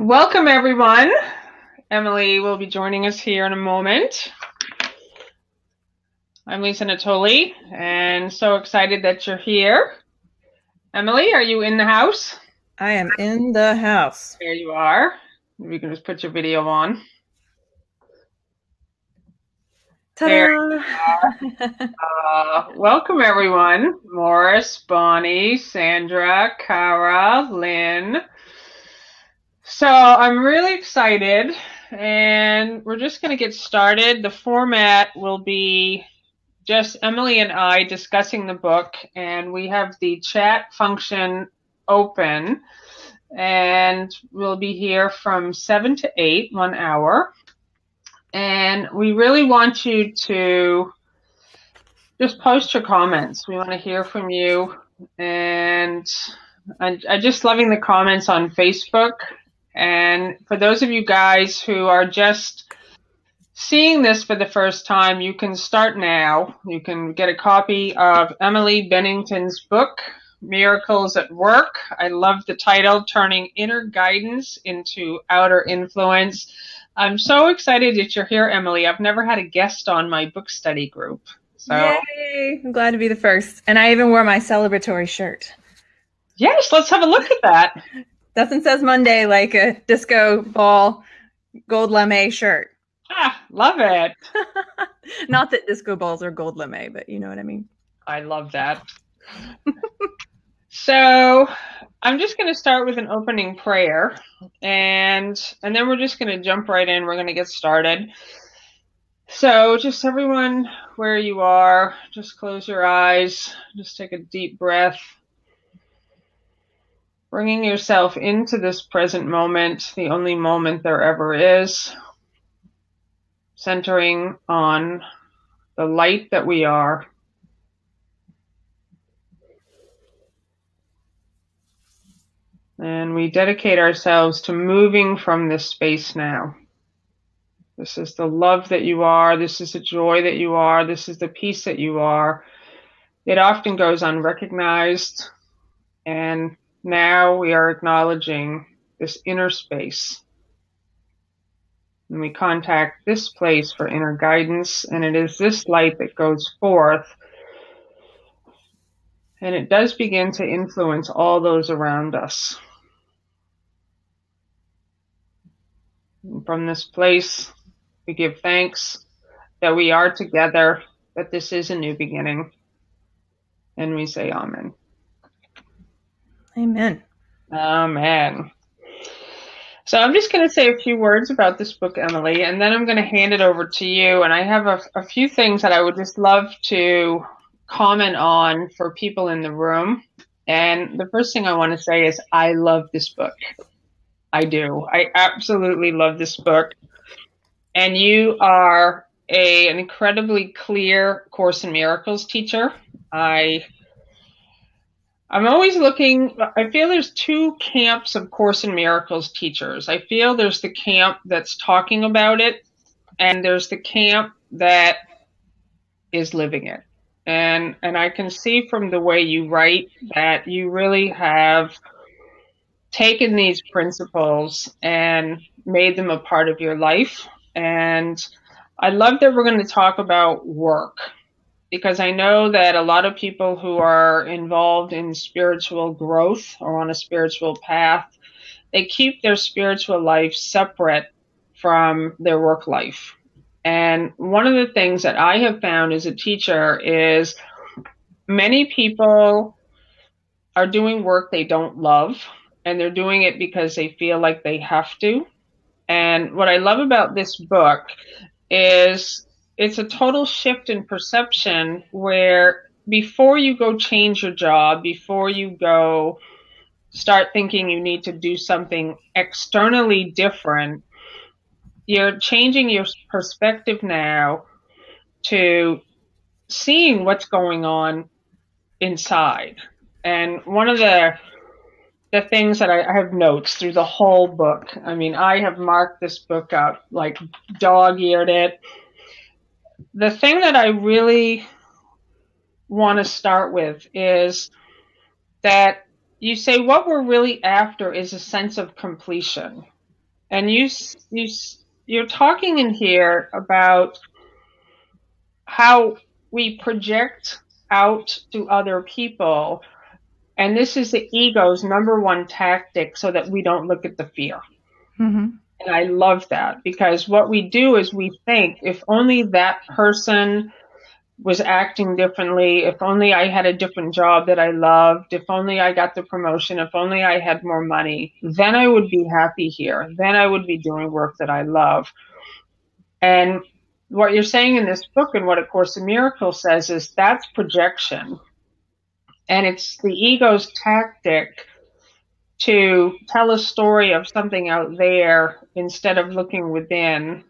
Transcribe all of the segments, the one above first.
Welcome, everyone. Emily will be joining us here in a moment. I'm Lisa Natoli, and so excited that you're here. Emily, are you in the house? I am in the house. There you are. We can just put your video on. There Ta-da! you are. Welcome, everyone. Morris, Bonnie, Sandra, Cara, Lynn. So I'm really excited, and we're just going to get started. The format will be just Emily and I discussing the book, and we have the chat function open, and we'll be here from 7 to 8, 1 hour. And we really want you to just post your comments. We want to hear from you, and I'm just loving the comments on Facebook. And for those of you guys who are just seeing this for the first time, you can start now. You can get a copy of Emily Bennington's book, Miracles at Work. I love the title, Turning Inner Guidance into Outer Influence. I'm so excited that you're here, Emily. I've never had a guest on my book study group. So, yay! I'm glad to be the first. And I even wore my celebratory shirt. Yes, let's have a look at that. Nothing says Monday like a disco ball gold lame shirt. Ah, love it. Not that disco balls are gold lame, but you know what I mean. I love that. So I'm just going to start with an opening prayer, and then we're just going to jump right in. We're going to get started. So just everyone where you are, just close your eyes, just take a deep breath, bringing yourself into this present moment, the only moment there ever is, centering on the light that we are. And we dedicate ourselves to moving from this space now. This is the love that you are. This is the joy that you are. This is the peace that you are. It often goes unrecognized. And now we are acknowledging this inner space. And we contact this place for inner guidance. And it is this light that goes forth. And it does begin to influence all those around us. And from this place, we give thanks that we are together, that this is a new beginning. And we say amen. Amen. Amen. So I'm just going to say a few words about this book, Emily, and then I'm going to hand it over to you. And I have a few things that I would just love to comment on for people in the room. And the first thing I want to say is I love this book. I do. I absolutely love this book. And you are an incredibly clear Course in Miracles teacher. I'm always looking, I feel there's two camps of Course in Miracles teachers. I feel there's the camp that's talking about it, and there's the camp that is living it. And I can see from the way you write that you really have taken these principles and made them a part of your life. And I love that we're going to talk about work, because I know that a lot of people who are involved in spiritual growth or on a spiritual path, they keep their spiritual life separate from their work life. And one of the things that I have found as a teacher is many people are doing work they don't love, and they're doing it because they feel like they have to. And what I love about this book is it's a total shift in perception, where before you go change your job, before you go start thinking you need to do something externally different, you're changing your perspective now to seeing what's going on inside. And one of the things that I have notes through the whole book, I mean, I have marked this book up, like dog-eared it. The thing that I really want to start with is that you say what we're really after is a sense of completion. And you're talking in here about how we project out to other people. And this is the ego's number one tactic so that we don't look at the fear. Mm-hmm. And I love that, because what we do is we think, if only that person was acting differently, if only I had a different job that I loved, if only I got the promotion, if only I had more money, then I would be happy here. Then I would be doing work that I love. And what you're saying in this book and what A Course in Miracles says is that's projection. And it's the ego's tactic to tell a story of something out there instead of looking within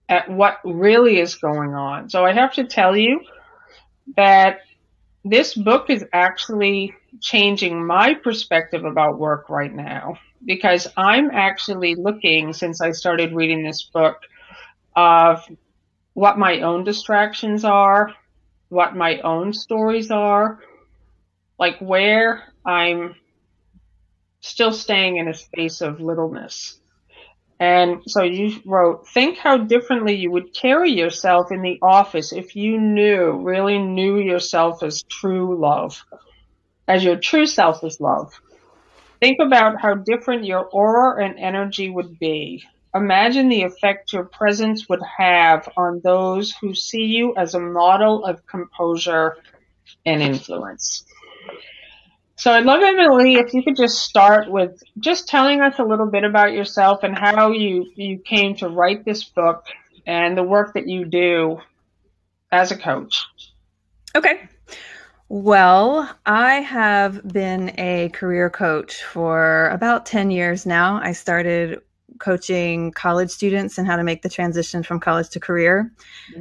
at what really is going on. So I have to tell you that this book is actually changing my perspective about work right now, because I'm actually looking, since I started reading this book, of what my own distractions are, what my own stories are, like where I'm still staying in a space of littleness. And so you wrote, think how differently you would carry yourself in the office if you really knew yourself as true love, as your true self is love. Think about how different your aura and energy would be. Imagine the effect your presence would have on those who see you as a model of composure and influence. So I'd love, Emily, if you could just start with just telling us a little bit about yourself and how you came to write this book and the work that you do as a coach. Okay. Well, I have been a career coach for about 10 years now. I started coaching college students and how to make the transition from college to career.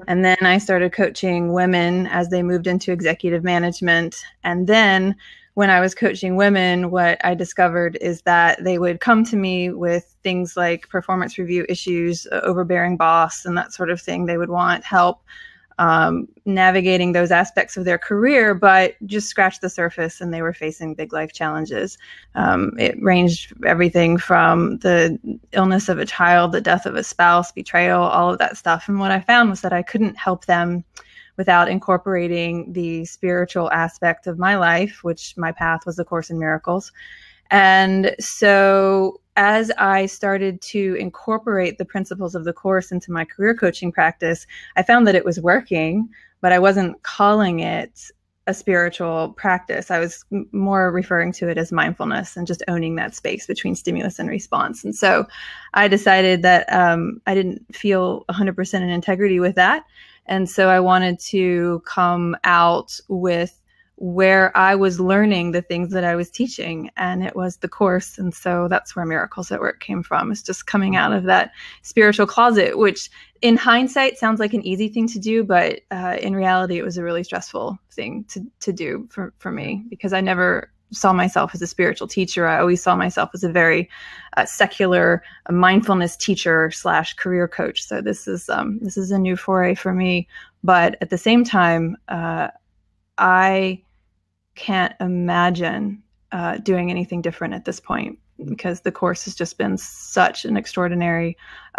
And then I started coaching women as they moved into executive management. And then when I was coaching women, what I discovered is that they would come to me with things like performance review issues, overbearing boss, and that sort of thing. They would want help navigating those aspects of their career, but just scratched the surface and they were facing big life challenges. It ranged everything from the illness of a child, the death of a spouse, betrayal, all of that stuff. And what I found was that I couldn't help them without incorporating the spiritual aspect of my life, which my path was A Course in Miracles. And so as I started to incorporate the principles of the Course into my career coaching practice, I found that it was working, but I wasn't calling it a spiritual practice. I was more referring to it as mindfulness and just owning that space between stimulus and response. And so I decided that I didn't feel 100% in integrity with that. And so I wanted to come out with where I was learning the things that I was teaching, and it was the Course. And so that's where Miracles at Work came from. It's just coming out of that spiritual closet, which in hindsight sounds like an easy thing to do, but in reality, it was a really stressful thing to do for me, because I never saw myself as a spiritual teacher. I always saw myself as a very secular mindfulness teacher / career coach. So this is a new foray for me. But at the same time, I can't imagine doing anything different at this point, because the Course has just been such an extraordinary,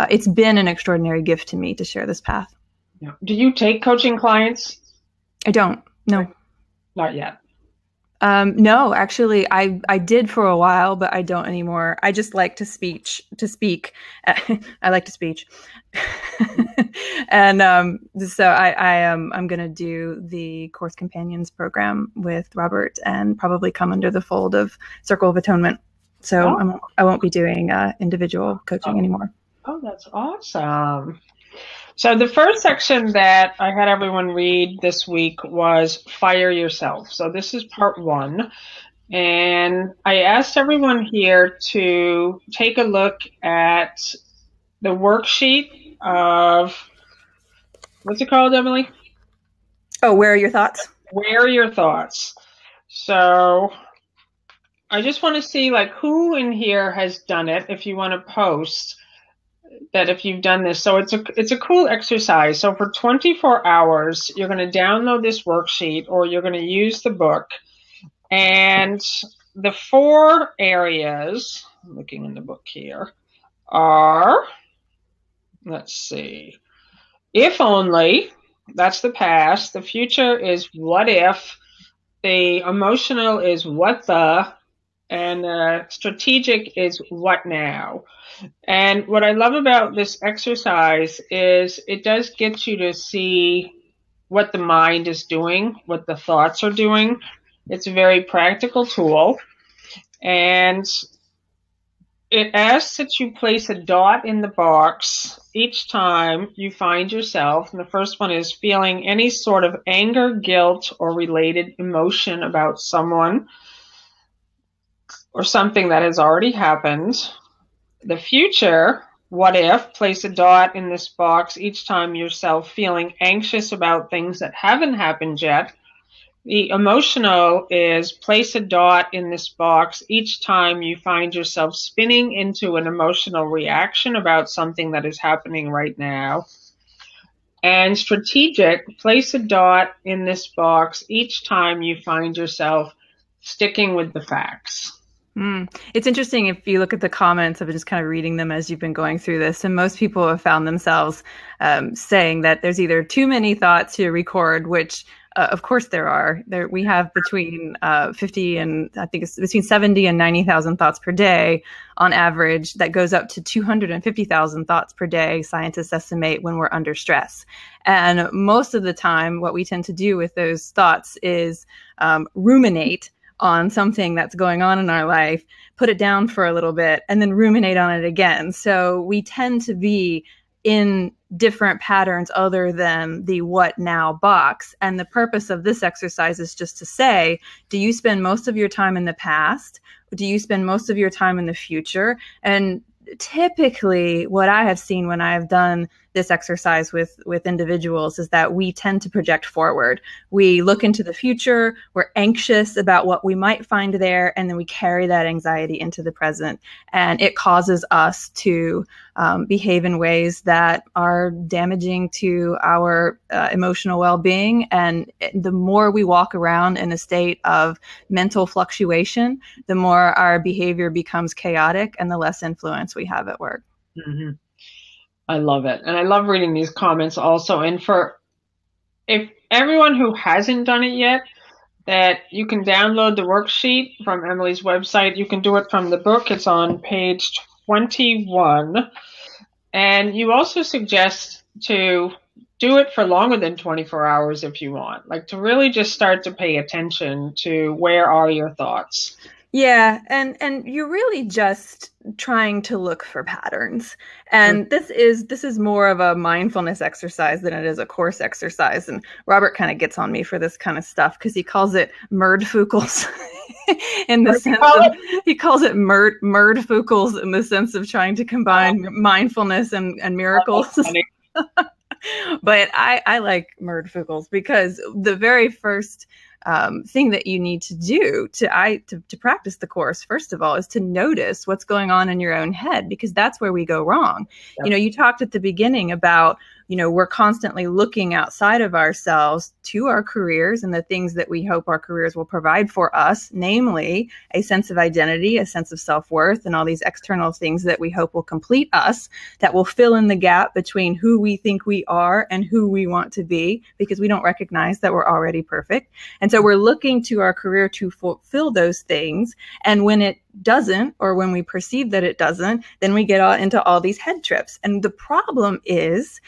it's been an extraordinary gift to me to share this path. Yeah. Do you take coaching clients? I don't, no. Not yet. No, actually, I did for a while, but I don't anymore. I just like to speak. I like to speech. And so I'm going to do the Course Companions program with Robert and probably come under the fold of Circle of Atonement. So I won't be doing individual coaching anymore. Oh, that's awesome. So the first section that I had everyone read this week was Fire Yourself. So this is part 1. And I asked everyone here to take a look at the worksheet of, what's it called, Emily? Oh, Where Are Your Thoughts? Where Are Your Thoughts? So I just want to see like who in here has done it, if you want to post that if you've done this. So it's a cool exercise. So for 24 hours, you're going to download this worksheet or you're going to use the book. And the 4 areas, I'm looking in the book here, are, let's see, if only, that's the past. The future is what if. The emotional is what the, and strategic is what now. And what I love about this exercise is it does get you to see what the mind is doing, what the thoughts are doing. It's a very practical tool. And it asks that you place a dot in the box each time you find yourself. And the first one is feeling any sort of anger, guilt, or related emotion about someone or something that has already happened. The future, what if, place a dot in this box each time yourself feeling anxious about things that haven't happened yet. The emotional is place a dot in this box each time you find yourself spinning into an emotional reaction about something that is happening right now. And strategic, place a dot in this box each time you find yourself sticking with the facts. It's interesting if you look at the comments. I've been just kind of reading them as you've been going through this, and most people have found themselves saying that there's either too many thoughts to record, which of course there are. We have between 50 and I think it's between 70 and 90,000 thoughts per day on average. That goes up to 250,000 thoughts per day, scientists estimate, when we're under stress. And most of the time, what we tend to do with those thoughts is ruminate on something that's going on in our life, put it down for a little bit, and then ruminate on it again. So we tend to be in different patterns other than the what now box. And the purpose of this exercise is just to say, do you spend most of your time in the past? Do you spend most of your time in the future? And typically what I have seen when I have done this exercise with individuals is that we tend to project forward. We look into the future, we're anxious about what we might find there, and then we carry that anxiety into the present. And it causes us to behave in ways that are damaging to our emotional well-being. And the more we walk around in a state of mental fluctuation, the more our behavior becomes chaotic and the less influence we have at work. Mm-hmm. I love it. And I love reading these comments also. And if everyone who hasn't done it yet, that you can download the worksheet from Emily's website. You can do it from the book. It's on page 21. And you also suggest to do it for longer than 24 hours if you want, like to really just start to pay attention to where are your thoughts. Yeah, and you're really just trying to look for patterns. And this is more of a mindfulness exercise than it is a course exercise. And Robert kind of gets on me for this kind of stuff because he calls it Merdfukels in the sense of, he calls it Merdfukels in the sense of trying to combine mindfulness and miracles. But I like Merdfukels because the very first thing that you need to do to practice the course, first of all, is to notice what's going on in your own head, because that's where we go wrong. Yep. You know, you talked at the beginning about, you know, we're constantly looking outside of ourselves to our careers and the things that we hope our careers will provide for us, namely a sense of identity, a sense of self-worth, and all these external things that we hope will complete us, that will fill in the gap between who we think we are and who we want to be, because we don't recognize that we're already perfect. And so we're looking to our career to fulfill those things. And when it doesn't, or when we perceive that it doesn't, then we get into all these head trips. And the problem is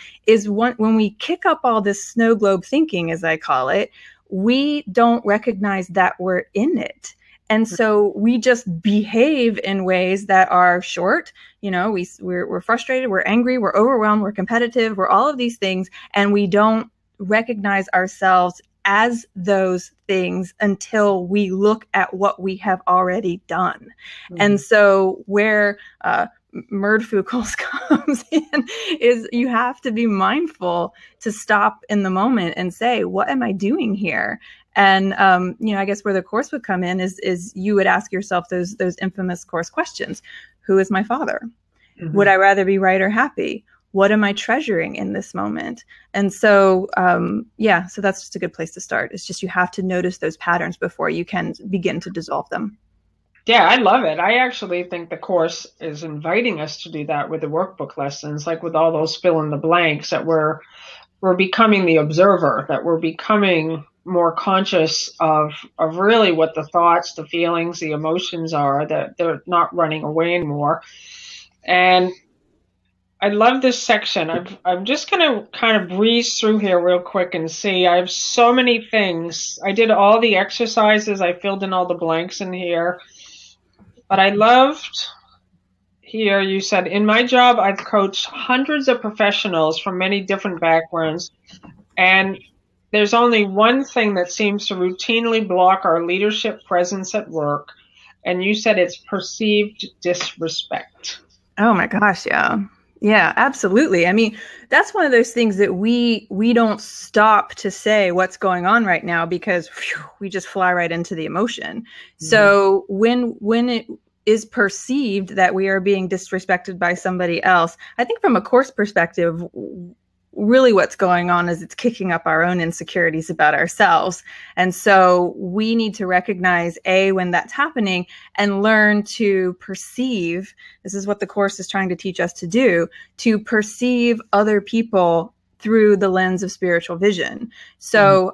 when we kick up all this snow globe thinking, as I call it, we don't recognize that we're in it. And so we just behave in ways that are short. You know, we're frustrated, we're angry, we're overwhelmed, we're competitive, we're all of these things, and we don't recognize ourselves as those things until we look at what we have already done. Mm-hmm. And so where Merdfukels comes in is you have to be mindful to stop in the moment and say, what am I doing here? And, you know, I guess where the course would come in is you would ask yourself those infamous course questions. Who is my father? Mm-hmm. Would I rather be right or happy? What am I treasuring in this moment? And so, yeah, so that's just a good place to start. It's just you have to notice those patterns before you can begin to dissolve them. Yeah, I love it. I actually think the course is inviting us to do that with the workbook lessons, like with all those fill in the blanks, that we're becoming the observer, that we're becoming more conscious of really what the thoughts, the feelings, the emotions are, that they're not running away anymore. And I love this section. I'm just going to kind of breeze through here real quick and see. I have so many things. I did all the exercises. I filled in all the blanks in here. But I loved here, you said, in my job, I've coached hundreds of professionals from many different backgrounds. And there's only one thing that seems to routinely block our leadership presence at work. And you said it's perceived disrespect. Oh my gosh, yeah. Yeah, absolutely. I mean, that's one of those things that we don't stop to say what's going on right now because phew, we just fly right into the emotion. Mm-hmm. So when it is perceived that we are being disrespected by somebody else, I think from a course perspective, really what's going on is it's kicking up our own insecurities about ourselves. And so we need to recognize when that's happening and learn to perceive. This is what the course is trying to teach us to do, to perceive other people through the lens of spiritual vision. So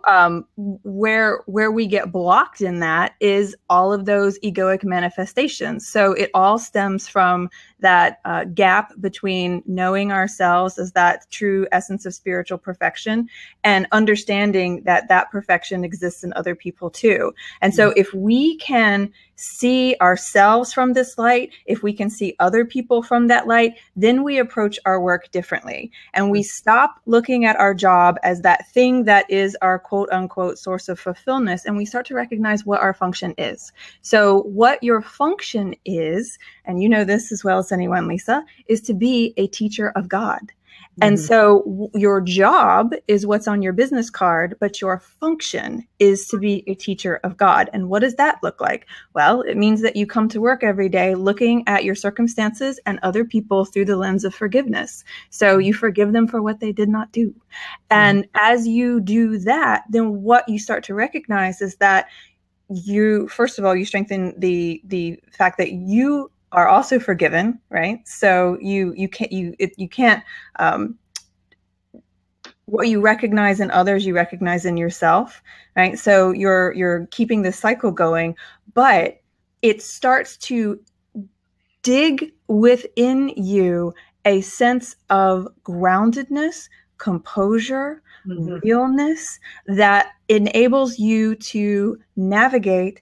where we get blocked in that is all of those egoic manifestations. So it all stems from that gap between knowing ourselves as that true essence of spiritual perfection and understanding that that perfection exists in other people too. And so if we can see ourselves from this light, if we can see other people from that light, then we approach our work differently. And we stop looking at our job as that thing that is our quote unquote source of fulfillment, and we start to recognize what our function is. So what your function is, and you know this as well as anyone, Lisa, is to be a teacher of God. And so your job is what's on your business card, but your function is to be a teacher of God. And what does that look like? Well, it means that you come to work every day looking at your circumstances and other people through the lens of forgiveness. So you forgive them for what they did not do. And as you do that, then what you start to recognize is that you, first of all, you strengthen the fact that you are also forgiven, right? So you can't what you recognize in others, you recognize in yourself, right? So you're keeping this cycle going, but it starts to dig within you a sense of groundedness, composure, realness that enables you to navigate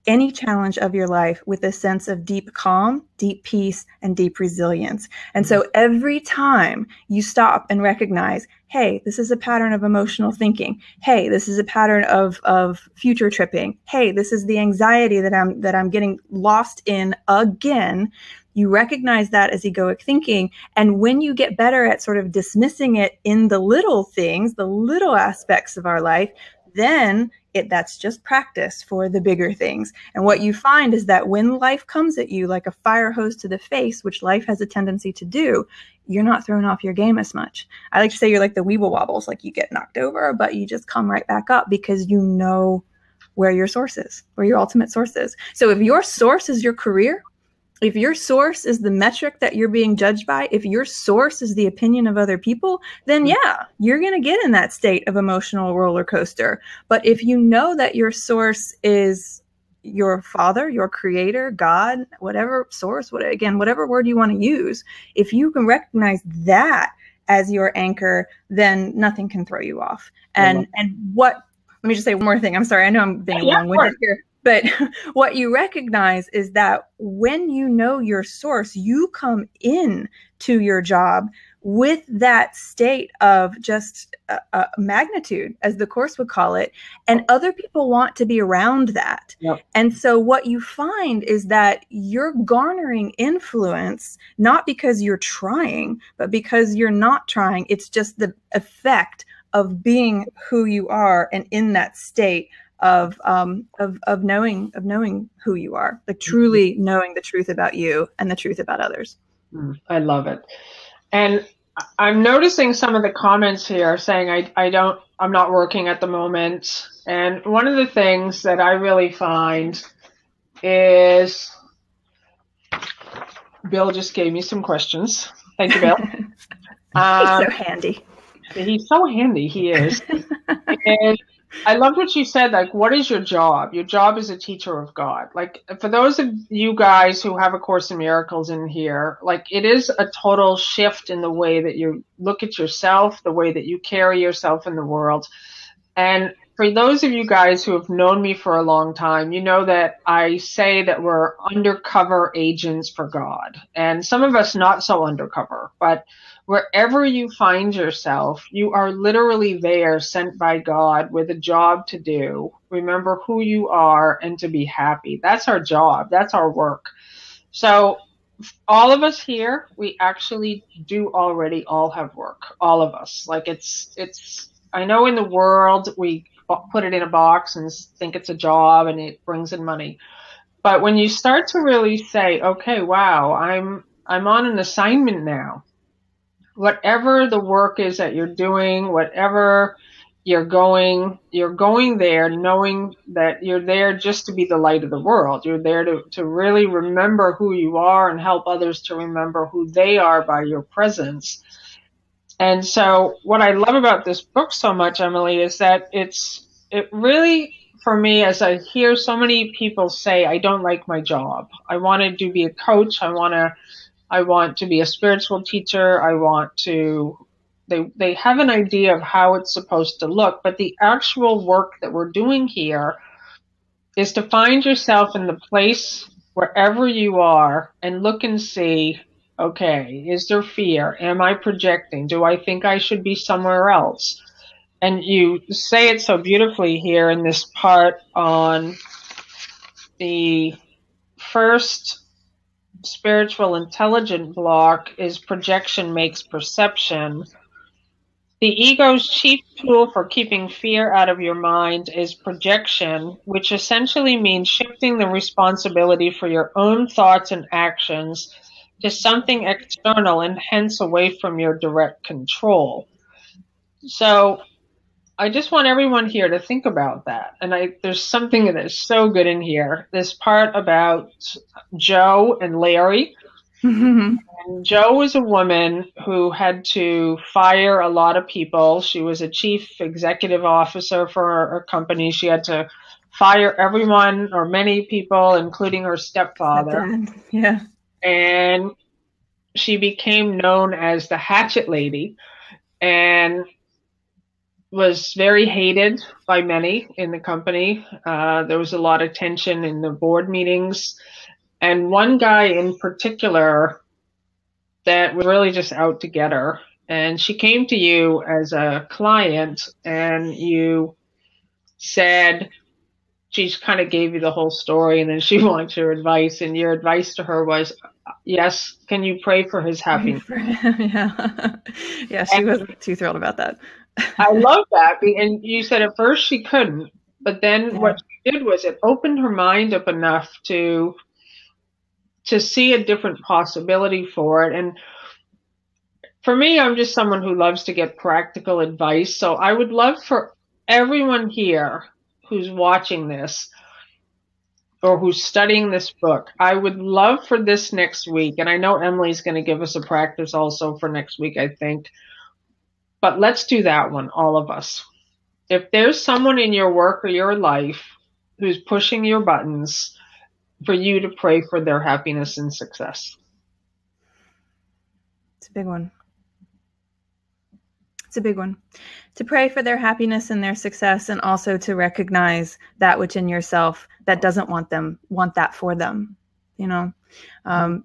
any challenge of your life with a sense of deep calm, deep peace, and deep resilience. And so every time you stop and recognize, hey, this is a pattern of emotional thinking. Hey, this is a pattern of future tripping. Hey, this is the anxiety that I'm getting lost in again. You recognize that as egoic thinking. And when you get better at sort of dismissing it in the little things, the little aspects of our life, then that's just practice for the bigger things. And what you find is that when life comes at you like a fire hose to the face, which life has a tendency to do, you're not thrown off your game as much. I like to say you're like the weeble wobbles, like you get knocked over, but you just come right back up because you know where your source is, where your ultimate source is. So if your source is your career, if your source is the metric that you're being judged by, if your source is the opinion of other people, then yeah, you're going to get in that state of emotional roller coaster. But if you know that your source is your father, your creator, God, whatever source, whatever word you want to use, if you can recognize that as your anchor, then nothing can throw you off. And let me just say one more thing. I'm sorry. I know I'm being long-winded here. But what you recognize is that when you know your source, you come in to your job with that state of just magnitude, as the course would call it, and other people want to be around that. Yep. And so what you find is that you're garnering influence, not because you're trying, but because you're not trying. It's just the effect of being who you are and in that state of knowing who you are, like truly knowing the truth about you and the truth about others. I love it. And I'm noticing some of the comments here saying I'm not working at the moment. And one of the things that I really find is Bill just gave me some questions. Thank you, Bill. He's so handy. He's so handy. He is. And I loved what you said, like, what is your job? Your job is a teacher of God. Like, for those of you guys who have A Course in Miracles in here, like, it is a total shift in the way that you look at yourself, the way that you carry yourself in the world. And for those of you guys who have known me for a long time, you know that I say that we're undercover agents for God. And some of us not so undercover, but wherever you find yourself, you are literally there, sent by God with a job to do. Remember who you are and to be happy. That's our job. That's our work. So all of us here, we actually do already all have work. All of us. Like I know in the world we put it in a box and think it's a job and it brings in money. But when you start to really say, okay, wow, I'm on an assignment now. Whatever the work is that you're doing, whatever you're going there knowing that you're there just to be the light of the world. You're there to really remember who you are and help others to remember who they are by your presence. And so what I love about this book so much, Emily, is that it really, for me, as I hear so many people say, I don't like my job. I wanted to be a coach. I want to be a spiritual teacher. They have an idea of how it's supposed to look, but the actual work that we're doing here is to find yourself in the place wherever you are and look and see, okay, is there fear? Am I projecting? Do I think I should be somewhere else? And you say it so beautifully here in this part on the first spiritual intelligent block is projection makes perception. The ego's chief tool for keeping fear out of your mind is projection, which essentially means shifting the responsibility for your own thoughts and actions to something external and hence away from your direct control. So I just want everyone here to think about that. And there's something that is so good in here. This part about Joe and Larry. And Joe was a woman who had to fire a lot of people. She was a chief executive officer for a company. She had to fire everyone or many people, including her stepfather. Yeah. And she became known as the Hatchet Lady and was very hated by many in the company. There was a lot of tension in the board meetings. And one guy in particular that was really just out to get her. And she came to you as a client and you said, she kind of gave you the whole story and then she wanted your advice. And your advice to her was, yes, can you pray for his happiness? Yeah. Yeah, she wasn't too thrilled about that. I love that. And you said at first she couldn't, but then what she did was it opened her mind up enough to see a different possibility for it. And for me, I'm just someone who loves to get practical advice. So I would love for everyone here who's watching this or who's studying this book, I would love for this next week. And I know Emily's going to give us a practice also for next week, I think. But let's do that one, all of us. If there's someone in your work or your life who's pushing your buttons, for you to pray for their happiness and success. It's a big one. It's a big one. To pray for their happiness and their success, and also to recognize that which in yourself that doesn't want that for them,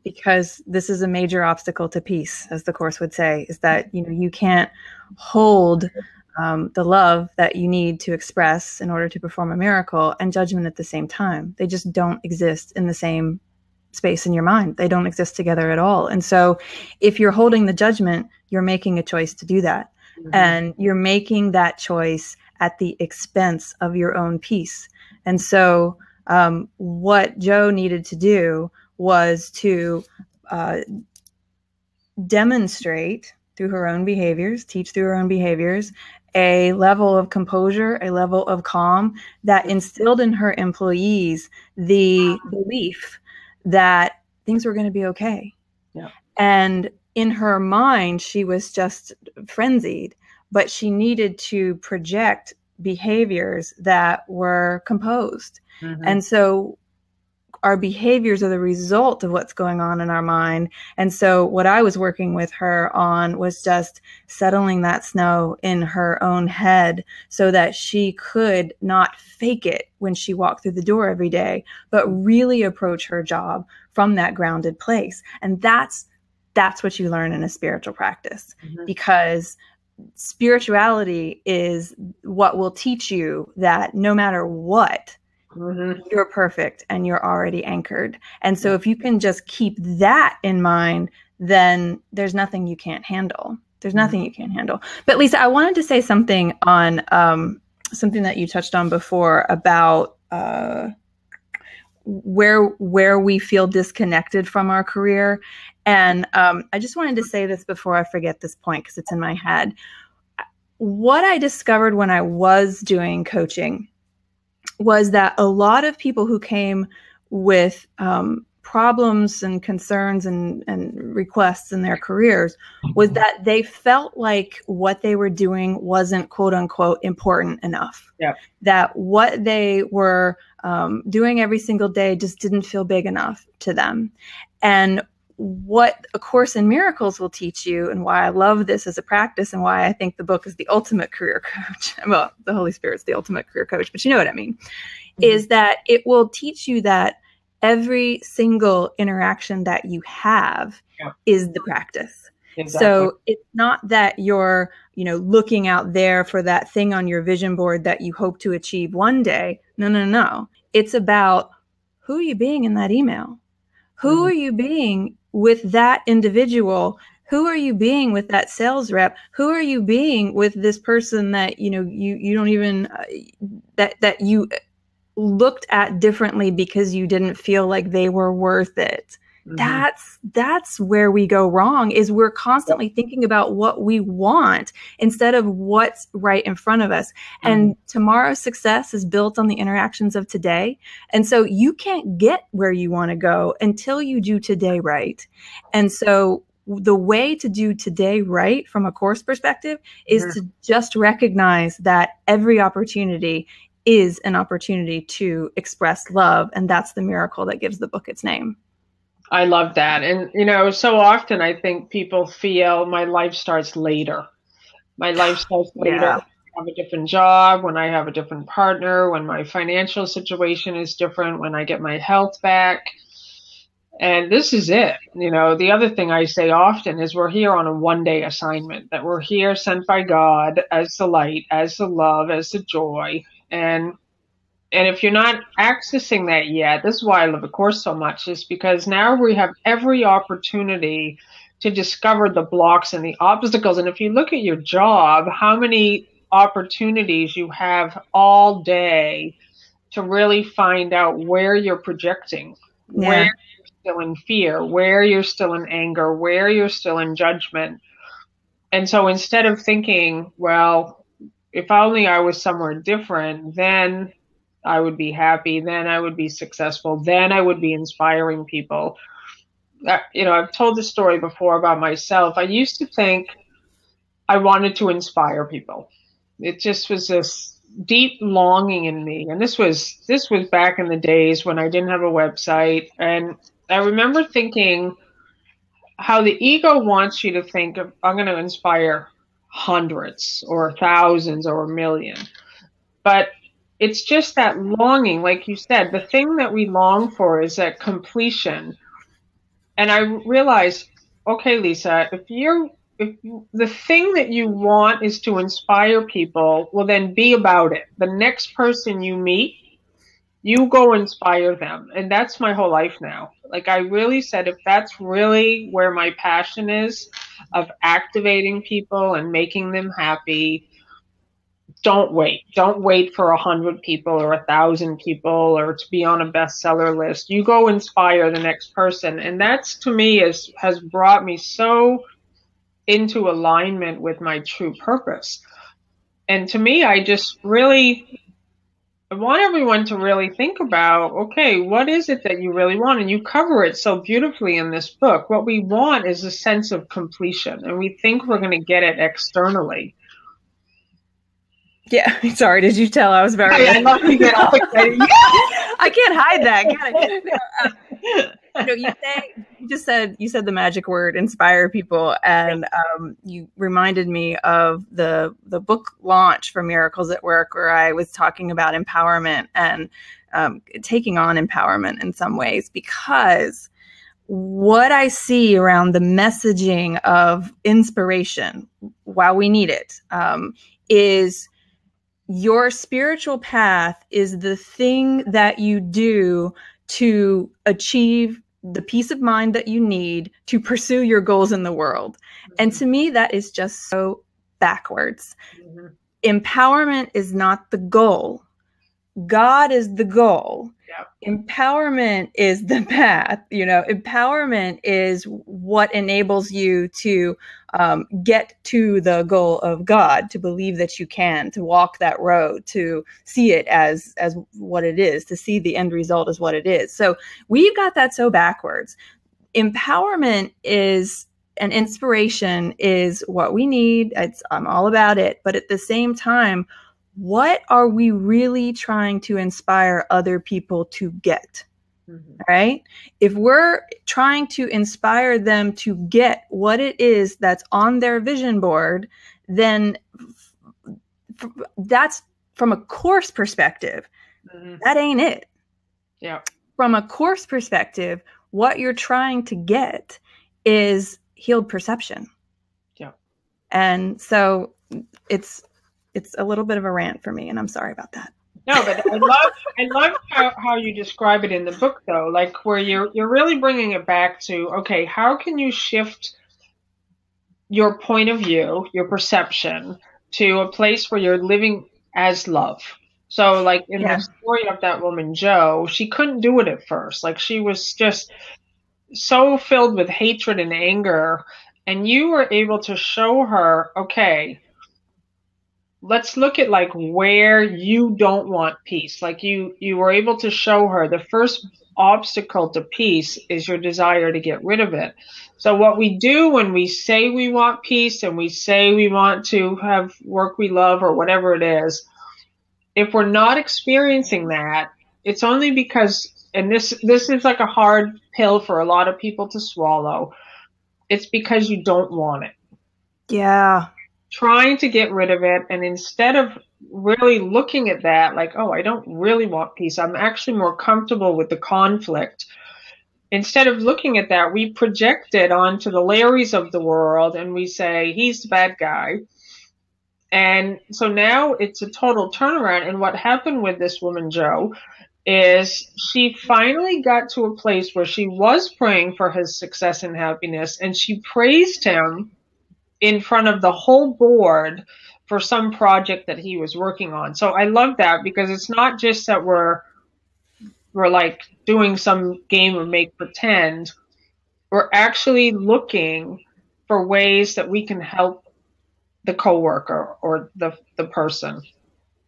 because this is a major obstacle to peace, as the Course would say, is that, you can't hold the love that you need to express in order to perform a miracle and judgment at the same time. They just don't exist in the same space in your mind. They don't exist together at all. And so if you're holding the judgment, you're making a choice to do that. Mm-hmm. And you're making that choice at the expense of your own peace. And so what Joe needed to do was to demonstrate through her own behaviors, teach through her own behaviors, a level of composure, a level of calm that instilled in her employees the belief that things were going to be okay. And in her mind, she was just frenzied, but she needed to project behaviors that were composed. Mm-hmm. And so our behaviors are the result of what's going on in our mind. And so what I was working with her on was just settling that snow in her own head so that she could not fake it when she walked through the door every day, but really approach her job from that grounded place. And that's what you learn in a spiritual practice, because spirituality is what will teach you that no matter what, you're perfect and you're already anchored. And so if you can just keep that in mind, then there's nothing you can't handle. There's nothing you can't handle. But Lisa, I wanted to say something on something that you touched on before about where we feel disconnected from our career. And I just wanted to say this before I forget this point, because it's in my head. What I discovered when I was doing coaching was that a lot of people who came with problems and concerns and requests in their careers was that they felt like what they were doing wasn't quote unquote important enough. Yeah. That what they were doing every single day just didn't feel big enough to them. And what A Course in Miracles will teach you, and why I love this as a practice, and why I think the book is the ultimate career coach, well, the Holy Spirit's the ultimate career coach, but you know what I mean, is that it will teach you that every single interaction that you have is the practice. Exactly. So it's not that you're, looking out there for that thing on your vision board that you hope to achieve one day. No. It's about, who are you being in that email? Who are you being with that individual? Who are you being with that sales rep? Who are you being with this person that, you don't even, that you looked at differently because you didn't feel like they were worth it? That's where we go wrong, is we're constantly thinking about what we want instead of what's right in front of us. And tomorrow's success is built on the interactions of today. And so you can't get where you want to go until you do today right. And so the way to do today right from a course perspective is to just recognize that every opportunity is an opportunity to express love. And that's the miracle that gives the book its name. I love that. And, so often I think people feel my life starts later. My life starts later. Yeah. I have a different job, when I have a different partner, when my financial situation is different, when I get my health back. And this is it. The other thing I say often is we're here on a one-day assignment, that we're here sent by God as the light, as the love, as the joy. And if you're not accessing that yet, this is why I love A Course so much, is because now we have every opportunity to discover the blocks and the obstacles. And if you look at your job, how many opportunities you have all day to really find out where you're projecting, where you're still in fear, where you're still in anger, where you're still in judgment. And so instead of thinking, well, if only I was somewhere different, then I would be happy, then I would be successful, then I would be inspiring people. I've told this story before about myself. I used to think I wanted to inspire people. It just was this deep longing in me. And this was back in the days when I didn't have a website. And I remember thinking how the ego wants you to think of, I'm going to inspire hundreds or thousands or a million. But it's just that longing, like you said, the thing that we long for is that completion. And I realized, okay, Lisa, if the thing that you want is to inspire people, well, then be about it. The next person you meet, you go inspire them. And that's my whole life now. Like I really said, if that's really where my passion is, of activating people and making them happy, don't wait. Don't wait for 100 people or 1,000 people or to be on a bestseller list. You go inspire the next person. And that's, to me, has brought me so into alignment with my true purpose. And to me, I just really I want everyone to really think about, okay, what is it that you really want? And you cover it so beautifully in this book. What we want is a sense of completion, and we think we're going to get it externally. Yeah, sorry. Did you tell I was very? I love you get all excited. Yeah! I can't hide that. You said the magic word inspire people, and you reminded me of the book launch for Miracles at Work, where I was talking about empowerment and taking on empowerment in some ways, because what I see around the messaging of inspiration, while we need it, is your spiritual path is the thing that you do to achieve the peace of mind that you need to pursue your goals in the world. And to me, that is just so backwards. Mm-hmm. Empowerment is not the goal. God is the goal. Yep. Empowerment is the path. Empowerment is what enables you to get to the goal of God, to believe that you can, to walk that road, to see it as what it is, to see the end result as what it is. So we've got that so backwards. Empowerment is an inspiration is what we need. I'm all about it. But at the same time, what are we really trying to inspire other people to get? Mm-hmm. Right? If we're trying to inspire them to get what it is that's on their vision board, then that's from a course perspective. Mm-hmm. That ain't it. Yeah. From a course perspective, what you're trying to get is healed perception. Yeah. And so it's a little bit of a rant for me, and I'm sorry about that. No, but I love how you describe it in the book, though, like where you're really bringing it back to, okay, how can you shift your point of view, your perception, to a place where you're living as love? So like in the story of that woman, Jo, she couldn't do it at first. Like she was just so filled with hatred and anger, and you were able to show her, okay, let's look at like where you don't want peace. Like you were able to show her the first obstacle to peace is your desire to get rid of it. So what we do when we say we want peace and we say we want to have work we love or whatever it is, if we're not experiencing that, it's only because, and this is like a hard pill for a lot of people to swallow, it's because you don't want it. Yeah. Trying to get rid of it, and instead of really looking at that like, oh, I don't really want peace, I'm actually more comfortable with the conflict. Instead of looking at that, we project it onto the Larrys of the world and we say, he's the bad guy. And so now it's a total turnaround. And what happened with this woman, Jo, is she finally got to a place where she was praying for his success and happiness, and she praised him in front of the whole board for some project that he was working on. So I love that, because it's not just that we're like doing some game of make pretend. We're actually looking for ways that we can help the coworker or the person.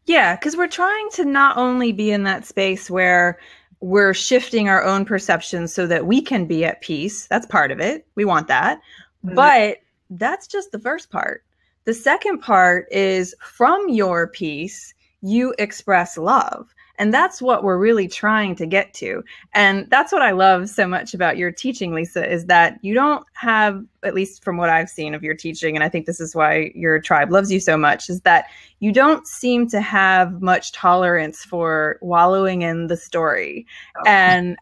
Yeah, because we're trying to not only be in that space where we're shifting our own perceptions so that we can be at peace. That's part of it. We want that. Mm-hmm. But that's just the first part. The second part is, from your peace, you express love. And that's what we're really trying to get to. And that's what I love so much about your teaching, Lisa, is that you don't have, at least from what I've seen of your teaching, and I think this is why your tribe loves you so much, is that you don't seem to have much tolerance for wallowing in the story. Oh. And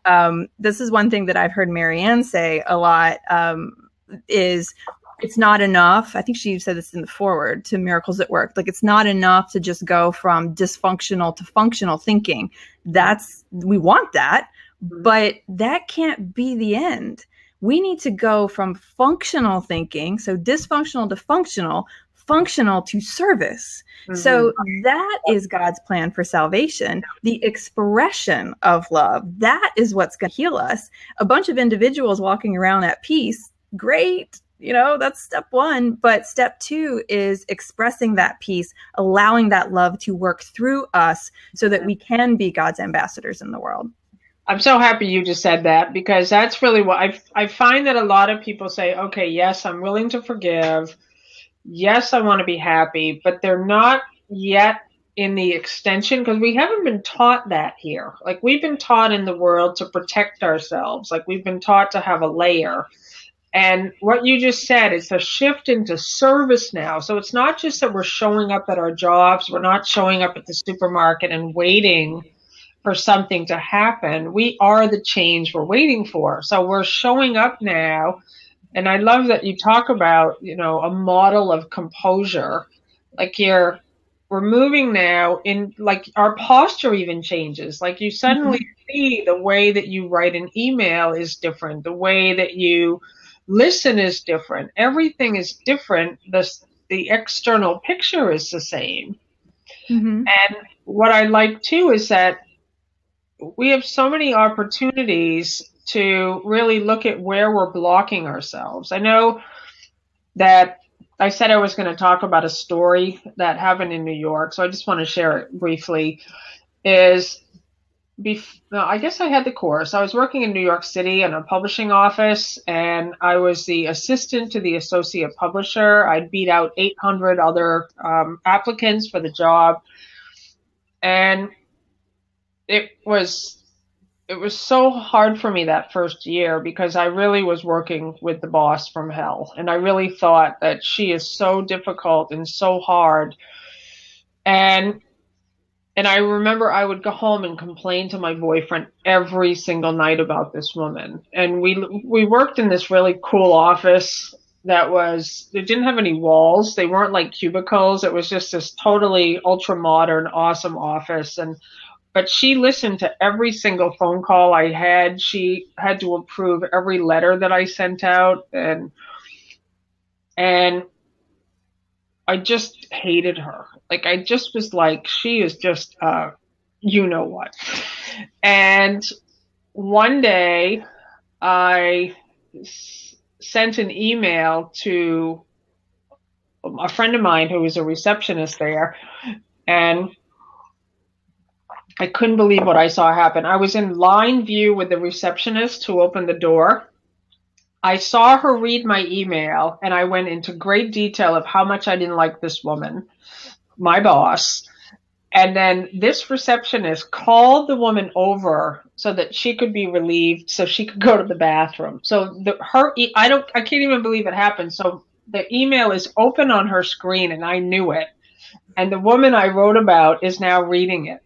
this is one thing that I've heard Marianne say a lot, is it's not enough. I think she said this in the foreword to Miracles at Work. Like, it's not enough to just go from dysfunctional to functional thinking. We want that, but that can't be the end. We need to go from functional thinking, so dysfunctional to functional to service. Mm-hmm. So that is God's plan for salvation. The expression of love, that is what's going to heal us. A bunch of individuals walking around at peace, great. That's step one. But step two is expressing that peace, allowing that love to work through us so that we can be God's ambassadors in the world. I'm so happy you just said that, because that's really what I find that a lot of people say, okay, yes, I'm willing to forgive. Yes, I want to be happy, but they're not yet in the extension, because we haven't been taught that here. Like, we've been taught in the world to protect ourselves. Like, we've been taught to have a layer. And what you just said, it's a shift into service now. So it's not just that we're showing up at our jobs. We're not showing up at the supermarket and waiting for something to happen. We are the change we're waiting for. So we're showing up now. And I love that you talk about, a model of composure. Like, we're moving now in, like, our posture even changes. Like, you suddenly see the way that you write an email is different. The way that you listen is different. Everything is different. The external picture is the same. And what I like too is that we have so many opportunities to really look at where we're blocking ourselves. I know that I said I was going to talk about a story that happened in New York, so I just want to share it briefly. I guess I had the course. I was working in New York City in a publishing office, and I was the assistant to the associate publisher. I'd beat out 800 other applicants for the job, and it was so hard for me that first year, because I really was working with the boss from hell. And I really thought that she is so difficult and so hard. And I remember I would go home and complain to my boyfriend every single night about this woman. And we worked in this really cool office it didn't have any walls. They weren't like cubicles. It was just this totally ultra modern, awesome office. But she listened to every single phone call I had. She had to approve every letter that I sent out. And I just hated her. Like, I just was like, she is just, you know what. And one day I sent an email to a friend of mine who was a receptionist there. And I couldn't believe what I saw happen. I was in line view with the receptionist who opened the door. I saw her read my email, and I went into great detail of how much I didn't like this woman, my boss. And then this receptionist called the woman over so that she could be relieved, so she could go to the bathroom. So I can't even believe it happened. So the email is open on her screen, and I knew it. And the woman I wrote about is now reading it.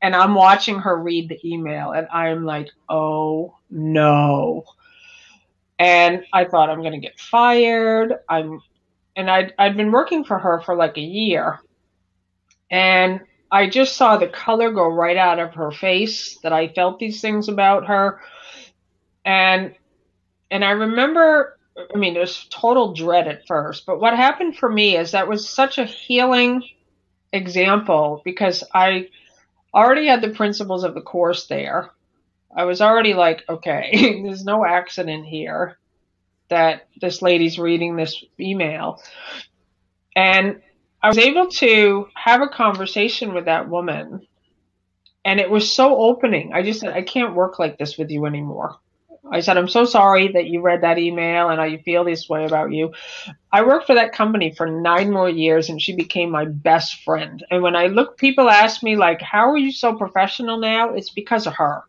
And I'm watching her read the email, and I'm like, oh no. And I thought, I'm going to get fired. I'd been working for her for like a year. And I just saw the color go right out of her face, that I felt these things about her. And I remember, it was total dread at first. But what happened for me is that was such a healing example, because I already had the principles of the course there. I was already like, okay, there's no accident here that this lady's reading this email. And I was able to have a conversation with that woman. And it was so opening. I just said, I can't work like this with you anymore. I said, I'm so sorry that you read that email and I feel this way about you. I worked for that company for 9 more years, and she became my best friend. And when people ask me, like, how are you so professional now? It's because of her.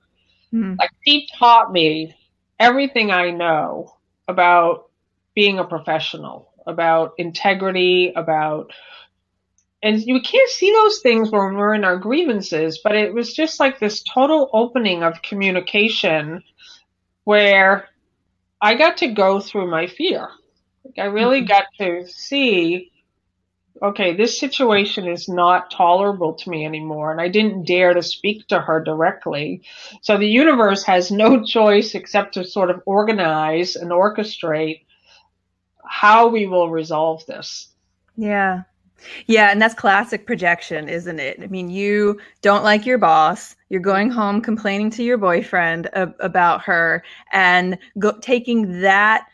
Like, she taught me everything I know about being a professional, about integrity, and you can't see those things when we're in our grievances, but it was just like this total opening of communication where I got to go through my fear. I really got to see, okay, this situation is not tolerable to me anymore. And I didn't dare to speak to her directly. So the universe has no choice except to sort of organize and orchestrate how we will resolve this. Yeah. Yeah. And that's classic projection, isn't it? I mean, you don't like your boss. You're going home complaining to your boyfriend about her, and taking that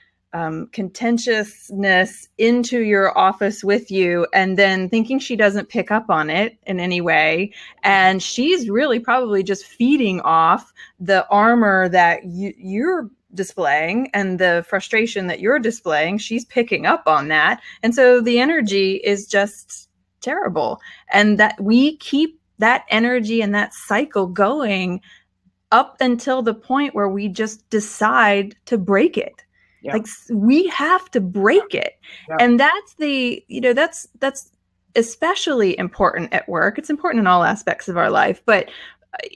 contentiousness into your office with you, and then thinking she doesn't pick up on it in any way. And she's really probably just feeding off the armor that you're displaying and the frustration that you're displaying. She's picking up on that. And so the energy is just terrible. And that we keep that energy and that cycle going up until the point where we just decide to break it. Yeah. Like we have to break it. Yeah. And that's that's especially important at work. It's important in all aspects of our life, but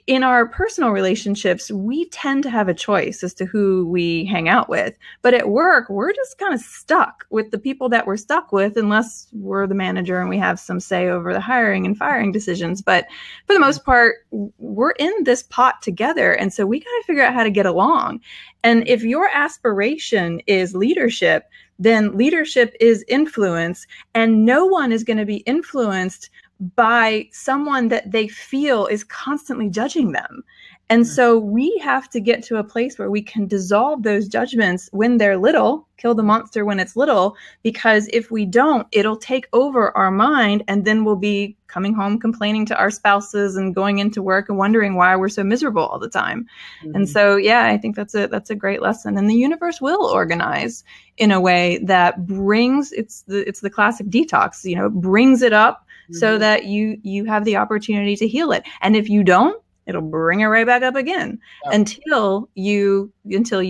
in our personal relationships, we tend to have a choice as to who we hang out with. But at work, we're just kind of stuck with the people that we're stuck with, unless we're the manager and we have some say over the hiring and firing decisions. But for the most part, we're in this pot together. And so we got to figure out how to get along. And if your aspiration is leadership, then leadership is influence, and no one is going to be influenced by someone that they feel is constantly judging them. And so we have to get to a place where we can dissolve those judgments when they're little, kill the monster when it's little, because if we don't, it'll take over our mind, and then we'll be coming home complaining to our spouses and going into work and wondering why we're so miserable all the time. Mm-hmm. And so, yeah, I think that's a great lesson. And the universe will organize in a way that brings, it's the classic detox, brings it up so that you have the opportunity to heal it. And if you don't, it'll bring it right back up again until you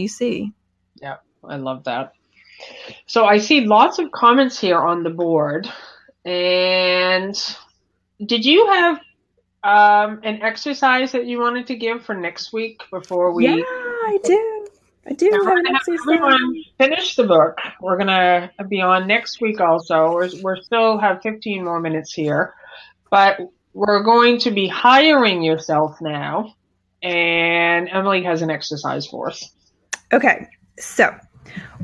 see. Yeah, I love that. So I see lots of comments here on the board. And did you have an exercise that you wanted to give for next week before we? Yeah, I do. I do have an exercise. Everyone finish the book. We're going to be on next week also. We're still have 15 more minutes here. But we're going to be hiring yourself now. And Emily has an exercise for us. Okay. So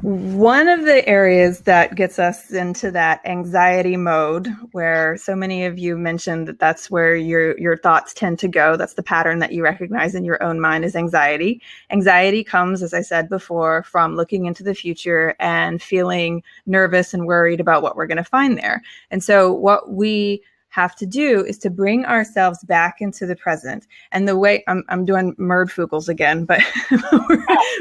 one of the areas that gets us into that anxiety mode, where so many of you mentioned that that's where your thoughts tend to go. That's the pattern that you recognize in your own mind, is anxiety. Anxiety comes, as I said before, from looking into the future and feeling nervous and worried about what we're going to find there. And so what we have to do is to bring ourselves back into the present. And the way I'm doing Merdfugels again, but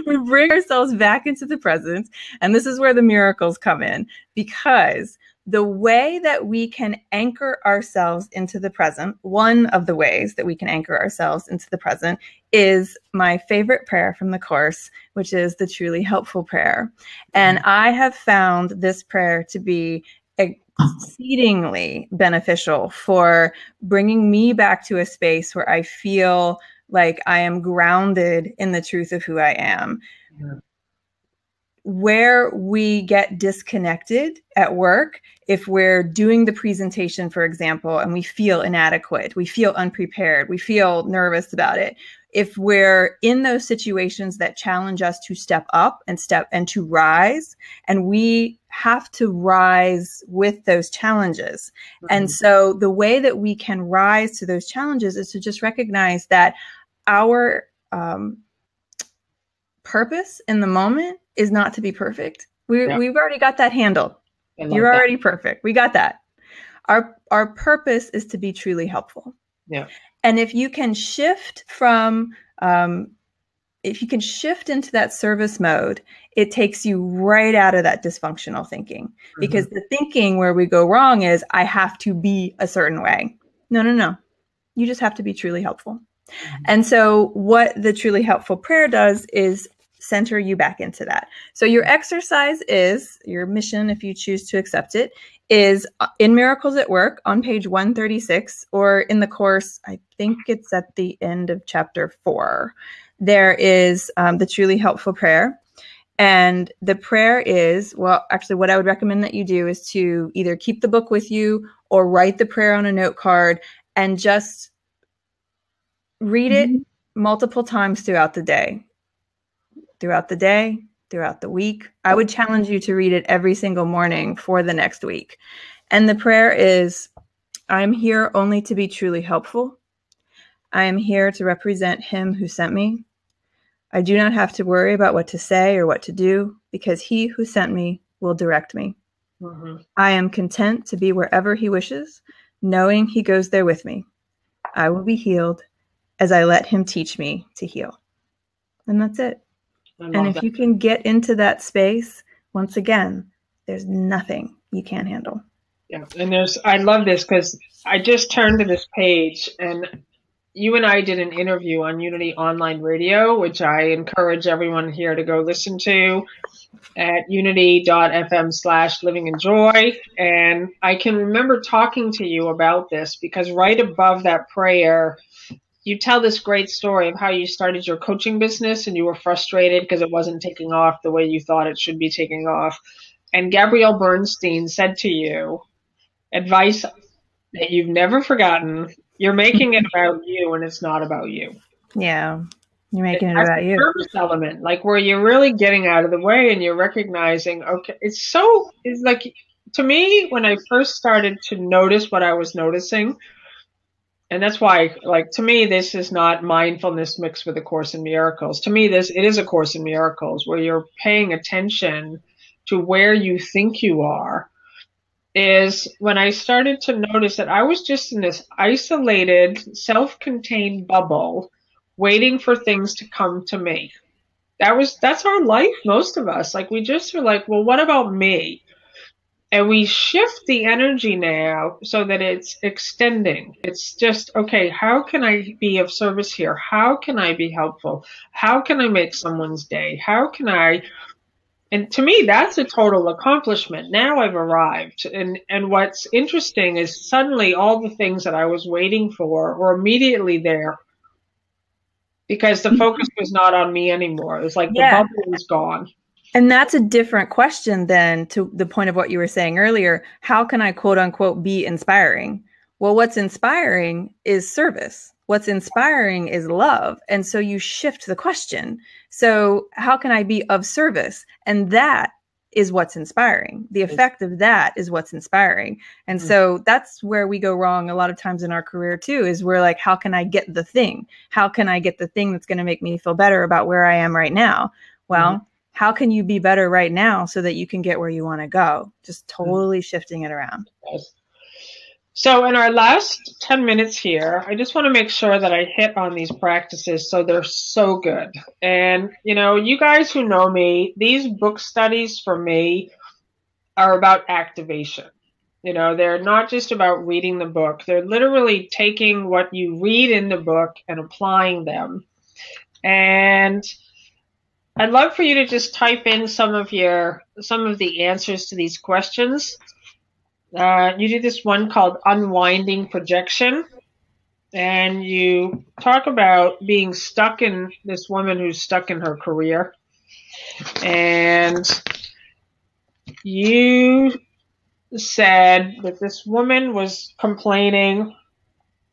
we bring ourselves back into the present. And this is where the miracles come in, because the way that we can anchor ourselves into the present, one of the ways that we can anchor ourselves into the present, is my favorite prayer from the course, which is the Truly Helpful prayer. And I have found this prayer to be exceedingly beneficial for bringing me back to a space where I feel like I am grounded in the truth of who I am. Yeah. Where we get disconnected at work, if we're doing the presentation, for example, and we feel inadequate, we feel unprepared, we feel nervous about it. If we're in those situations that challenge us to step up and to rise, and we have to rise with those challenges. Mm-hmm. And so the way that we can rise to those challenges is to just recognize that our purpose in the moment is not to be perfect. We've already got that handled. You're already perfect. We got that. Our purpose is to be truly helpful. Yeah. And if you can shift from, into that service mode, it takes you right out of that dysfunctional thinking. Because the thinking where we go wrong is, I have to be a certain way. No. You just have to be truly helpful. And so what the Truly Helpful prayer does is center you back into that. So your exercise is, your mission, if you choose to accept it, is in Miracles at Work on page 136, or in the course, I think it's at the end of chapter 4. There is the Truly Helpful prayer. And the prayer is, well, actually what I would recommend that you do is to either keep the book with you or write the prayer on a note card and just read it multiple times throughout the day, throughout the week. I would challenge you to read it every single morning for the next week. And the prayer is, I'm here only to be truly helpful. I am here to represent him who sent me. I do not have to worry about what to say or what to do, because he who sent me will direct me. Mm-hmm. I am content to be wherever he wishes, knowing he goes there with me. I will be healed as I let him teach me to heal. And that's it. I And love if that. you can get into that space, once again, there's nothing you can't handle. Yeah. And I love this because I just turned to this page and you and I did an interview on Unity Online Radio, which I encourage everyone here to go listen to at unity.fm/living-in-joy. And I can remember talking to you about this because right above that prayer, you tell this great story of how you started your coaching business and you were frustrated because it wasn't taking off the way you thought it should be taking off. And Gabrielle Bernstein said to you, advice that you've never forgotten, you're making it about you and it's not about you. Yeah. You're making it That's about the you. service element, like where you're really getting out of the way and you're recognizing, okay, it's like, to me, when I first started to notice what I was noticing, and that's why, like, to me, this is not mindfulness mixed with A Course in Miracles. To me, it is A Course in Miracles, where you're paying attention to where you think you are, is when I started to notice that I was just in this isolated, self-contained bubble, waiting for things to come to me. That's our life, most of us. Like, we just are like, well, what about me? And we shift the energy now so that it's extending. It's just, okay, how can I be of service here? How can I be helpful? How can I make someone's day? And to me, that's a total accomplishment. Now I've arrived. And what's interesting is suddenly all the things that I was waiting for were immediately there because the focus was not on me anymore. It was like the Yeah. bubble was gone. And that's a different question than to the point of what you were saying earlier. How can I, quote unquote, be inspiring? Well, what's inspiring is service. What's inspiring is love. And so you shift the question. So how can I be of service? And that is what's inspiring. The effect of that is what's inspiring. And so that's where we go wrong a lot of times in our career too, is we're like, how can I get the thing? How can I get the thing that's going to make me feel better about where I am right now? Well, how can you be better right now so that you can get where you want to go? Just totally shifting it around. Yes. So in our last 10 minutes here, I just want to make sure that I hit on these practices so they're so good. And, you guys who know me, these book studies for me are about activation. They're not just about reading the book. They're literally taking what you read in the book and applying them. And I'd love for you to just type in some of the answers to these questions. You do this one called Unwinding Projection, and you talk about being stuck in this woman who's stuck in her career. And you said that this woman was complaining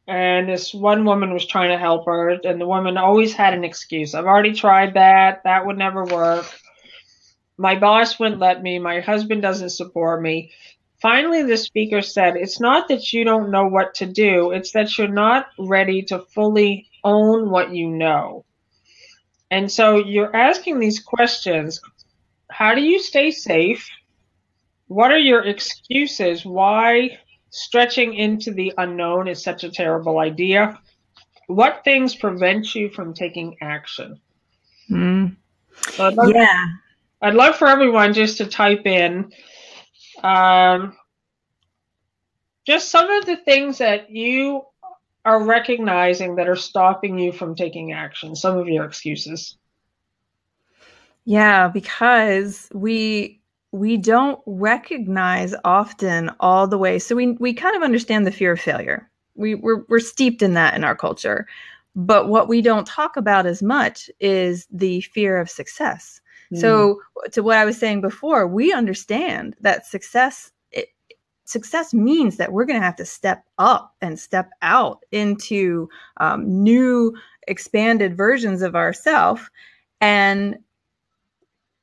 and this one woman was trying to help her, and the woman always had an excuse. I've already tried that. That would never work. My boss wouldn't let me. My husband doesn't support me. Finally, the speaker said, it's not that you don't know what to do. It's that you're not ready to fully own what you know. And so you're asking these questions. How do you stay safe? What are your excuses? Why stretching into the unknown is such a terrible idea? What things prevent you from taking action? So I'd love for everyone just to type in just some of the things that you are recognizing that are stopping you from taking action, some of your excuses. Yeah, because we don't recognize often all the way. So we kind of understand the fear of failure. We're steeped in that in our culture. But what we don't talk about as much is the fear of success. So to what I was saying before, we understand that success means that we're going to have to step up and step out into new expanded versions of ourselves. And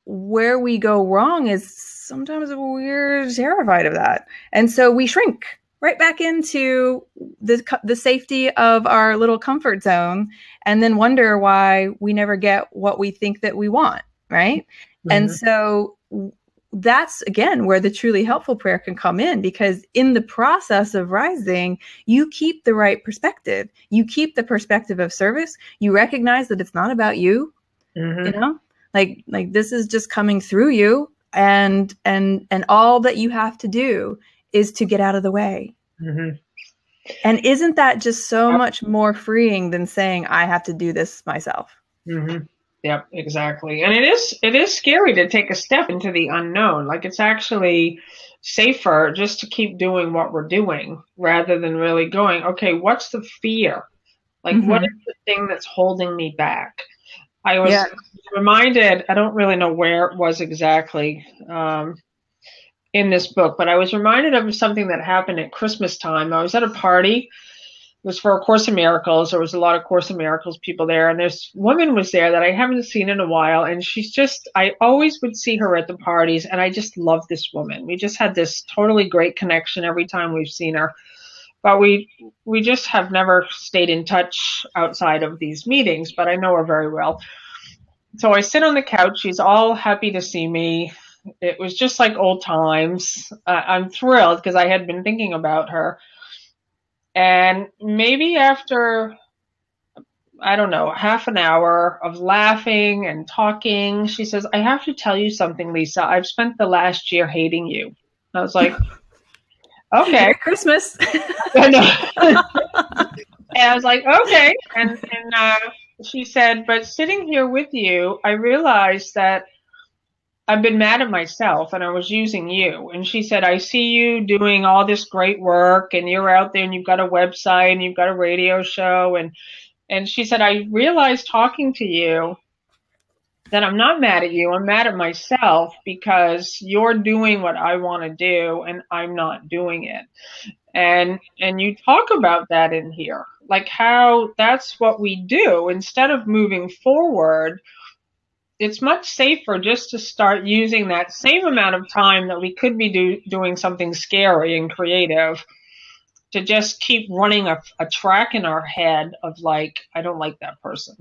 where we go wrong is sometimes we're terrified of that. And so we shrink. right back into the safety of our little comfort zone, and then wonder why we never get what we think that we want, right? And so that's, again, where the truly helpful prayer can come in, because in the process of rising, you keep the right perspective. You keep the perspective of service. You recognize that it's not about you, you know, like this is just coming through you, and all that you have to do is to get out of the way. And isn't that just so much more freeing than saying, I have to do this myself? Yep, exactly. And it is scary to take a step into the unknown. Like, it's actually safer just to keep doing what we're doing rather than really going, okay, what's the fear? Like, what is the thing that's holding me back? I was reminded, I don't really know where it was exactly in this book, but I was reminded of something that happened at Christmas time. I was at a party. It was for A Course in Miracles. There was a lot of Course in Miracles people there. And this woman was there that I haven't seen in a while. And she's just, I always would see her at the parties. And I just love this woman. We just had this totally great connection every time we've seen her. But we just have never stayed in touch outside of these meetings. But I know her very well. So I sit on the couch. She's all happy to see me. It was just like old times. I'm thrilled because I had been thinking about her. And maybe after, I don't know, half an hour of laughing and talking, she says, I have to tell you something, Lisa. I've spent the last year hating you. I was like, okay. Merry Christmas. And I was like, okay. And she said, but sitting here with you, I realized that I've been mad at myself and I was using you. And she said, I see you doing all this great work and you're out there and you've got a website and you've got a radio show. And she said, I realized talking to you that I'm not mad at you. I'm mad at myself because you're doing what I want to do and I'm not doing it. And you talk about that in here, like how that's what we do. Instead of moving forward, it's much safer just to start using that same amount of time that we could be doing something scary and creative, to just keep running a track in our head of like, I don't like that person.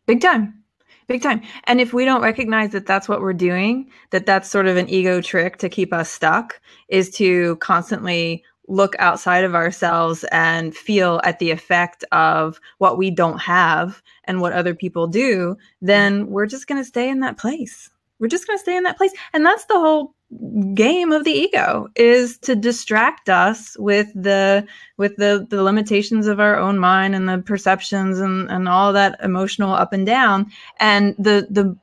Big time. Big time. And if we don't recognize that that's what we're doing, that that's sort of an ego trick to keep us stuck, is to constantly look outside of ourselves and feel at the effect of what we don't have and what other people do, then we're just going to stay in that place. We're just going to stay in that place. And that's the whole game of the ego, is to distract us with the limitations of our own mind and the perceptions and all that emotional up and down. And the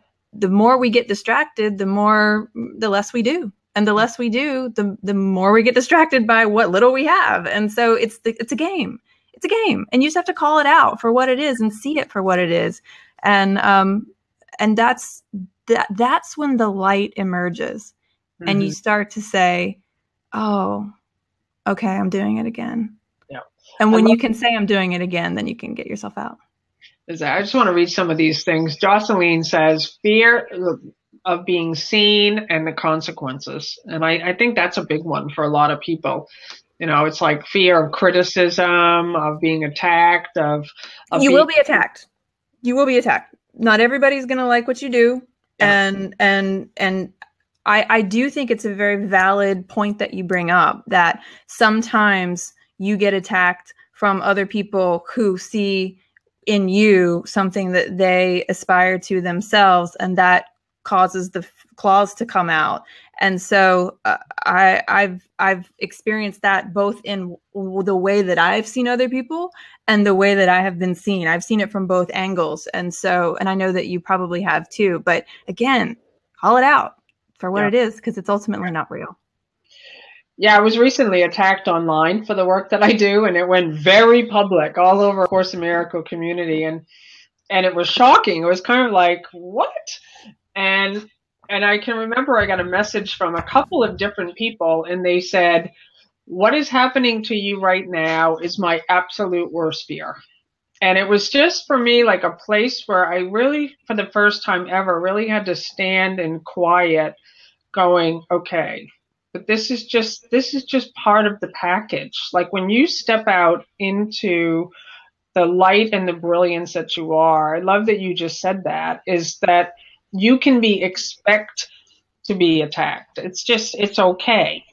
more we get distracted, the less we do. And the less we do, the more we get distracted by what little we have. And so it's a game. It's a game. And you just have to call it out for what it is and see it for what it is. And that's when the light emerges. And you start to say, oh, okay, I'm doing it again. Yeah. And when you can say I'm doing it again, then you can get yourself out. I just want to read some of these things. Jocelyn says, fear of being seen and the consequences. And I think that's a big one for a lot of people. You know, it's like fear of criticism, of being attacked, you will be attacked. You will be attacked. Not everybody's going to like what you do. Yeah. And I do think it's a very valid point that you bring up, that sometimes you get attacked from other people who see in you something that they aspire to themselves, and that causes the claws to come out. And so I've experienced that both in the way that I've seen other people and the way that I have been seen. I've seen it from both angles. And I know that you probably have too, but again, call it out for what it is, because it's ultimately not real. Yeah, I was recently attacked online for the work that I do, and it went very public all over Course in Miracle community, and it was shocking. It was kind of like, what? And I can remember I got a message from a couple of different people, and they said, what is happening to you right now is my absolute worst fear. And it was just for me like a place where I really, for the first time ever, really had to stand in quiet going, okay, but this is just part of the package. Like when you step out into the light and the brilliance that you are, I love that you just said that, is that you can be expect to be attacked. It's okay.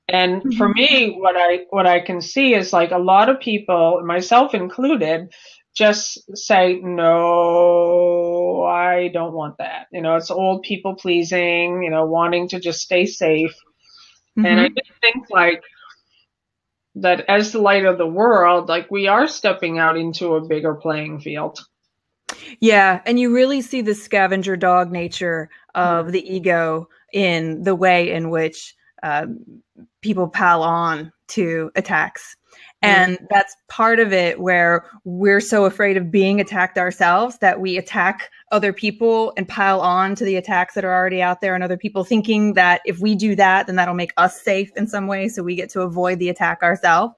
And for me, what I can see is like a lot of people, myself included, just say, no, I don't want that. It's old people pleasing, wanting to just stay safe. And I Mm-hmm. just think like that as the light of the world, like we are stepping out into a bigger playing field. Yeah, and you really see the scavenger dog nature of the ego in the way in which uh, people pile on to attacks. And that's part of it where we're so afraid of being attacked ourselves that we attack other people and pile on to the attacks that are already out there, and other people thinking that if we do that, then that'll make us safe in some way. So we get to avoid the attack ourselves.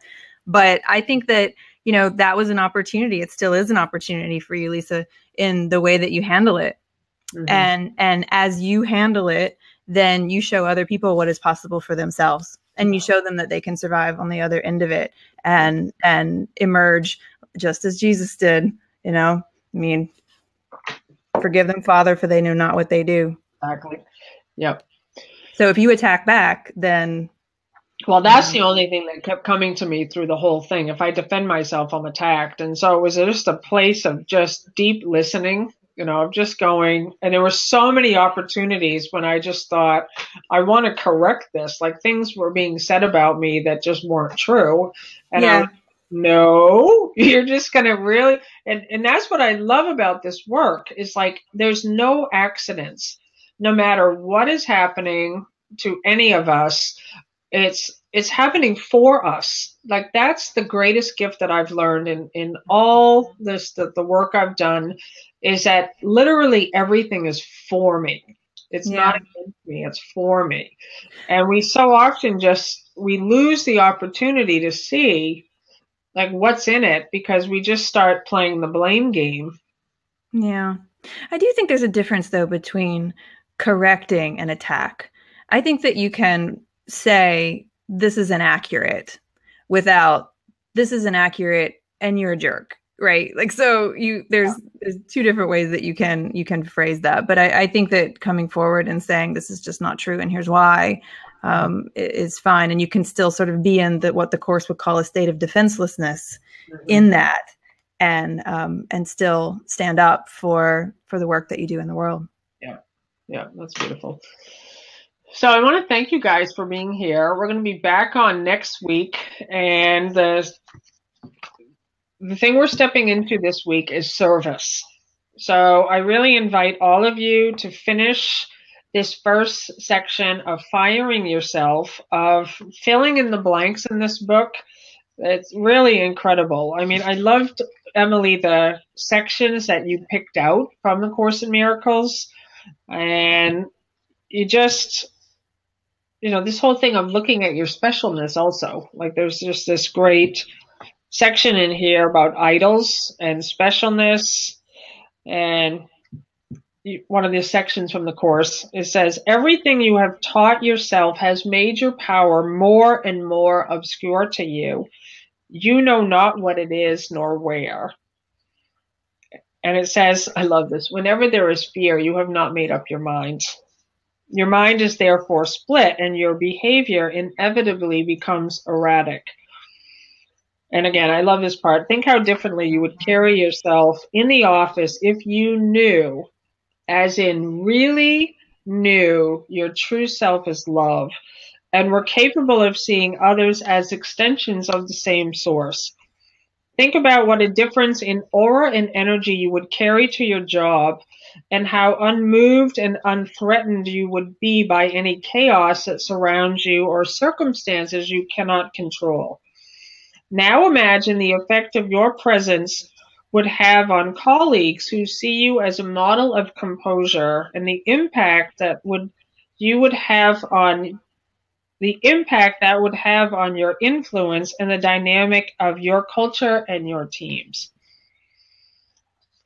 But I think that, that was an opportunity. It still is an opportunity for you, Lisa, in the way that you handle it. And as you handle it, then you show other people what is possible for themselves, and you show them that they can survive on the other end of it and emerge just as Jesus did. I mean, forgive them, Father, for they know not what they do. Exactly. Yep. So if you attack back, then well, that's the only thing that kept coming to me through the whole thing. If I defend myself, I'm attacked. And so it was just a place of just deep listening, of just going. And there were so many opportunities when I just thought, I want to correct this. Like things were being said about me that just weren't true. And I was, no, you're just going to really. And that's what I love about this work is like there's no accidents. No matter what is happening to any of us, it's happening for us. Like that's the greatest gift that I've learned in all this, the work I've done, is that literally everything is for me. It's not against me, it's for me. And we so often we lose the opportunity to see like what's in it because we just start playing the blame game. Yeah. I do think there's a difference though between correcting an attack. I think that you can say this is inaccurate without this is inaccurate and you're a jerk, right? Like so there's two different ways that you can phrase that. But I think that coming forward and saying this is just not true and here's why is fine, and you can still sort of be in what the course would call a state of defenselessness in that, and still stand up for the work that you do in the world. Yeah, that's beautiful. So I want to thank you guys for being here. We're going to be back on next week, and the thing we're stepping into this week is service. So I really invite all of you to finish this first section of firing yourself, of filling in the blanks in this book. It's really incredible. I mean, I loved, Emily, the sections that you picked out from the Course in Miracles, and you just, this whole thing of looking at your specialness also. Like there's just this great section in here about idols and specialness. And one of the sections from the Course, it says, everything you have taught yourself has made your power more and more obscure to you. You know not what it is nor where. And it says, I love this, whenever there is fear, you have not made up your mind. Your mind is therefore split, and your behavior inevitably becomes erratic. And again, I love this part. Think how differently you would carry yourself in the office if you knew, as in really knew, your true self is love, and were capable of seeing others as extensions of the same source. Think about what a difference in aura and energy you would carry to your job, and how unmoved and unthreatened you would be by any chaos that surrounds you or circumstances you cannot control. Now imagine the effect of your presence would have on colleagues who see you as a model of composure, and the impact that would have on your influence and the dynamic of your culture and your teams.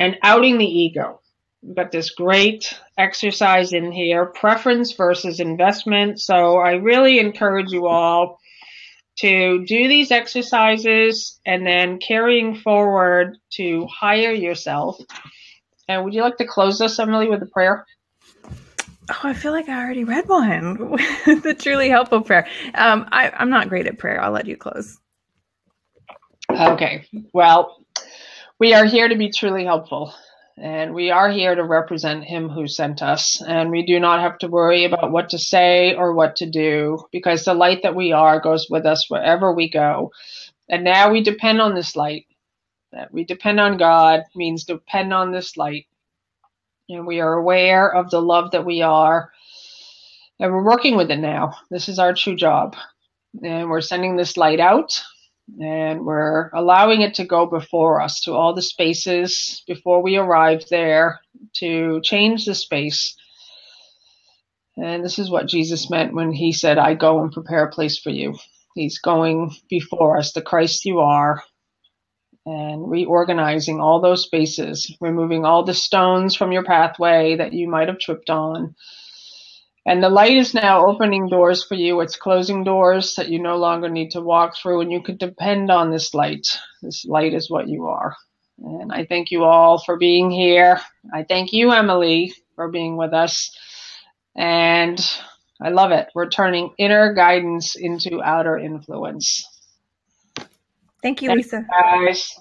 And outing the ego. We've got this great exercise in here, preference versus investment. So I really encourage you all to do these exercises and then carrying forward to hire yourself. And would you like to close us, Emily, with a prayer? Oh, I feel like I already read one. The truly helpful prayer. I'm not great at prayer. I'll let you close. Okay. Well, we are here to be truly helpful. And we are here to represent him who sent us. And we do not have to worry about what to say or what to do, because the light that we are goes with us wherever we go. And now we depend on this light. That we depend on God means depend on this light. And we are aware of the love that we are. And we're working with it now. This is our true job. And we're sending this light out. And we're allowing it to go before us to all the spaces before we arrive there to change the space. And this is what Jesus meant when he said, I go and prepare a place for you. He's going before us, the Christ you are, and reorganizing all those spaces, removing all the stones from your pathway that you might have tripped on. And the light is now opening doors for you. It's closing doors that you no longer need to walk through, and you can depend on this light. This light is what you are. And I thank you all for being here. I thank you, Emily, for being with us. And I love it. We're turning inner guidance into outer influence. Thank you, Lisa. Thanks, guys.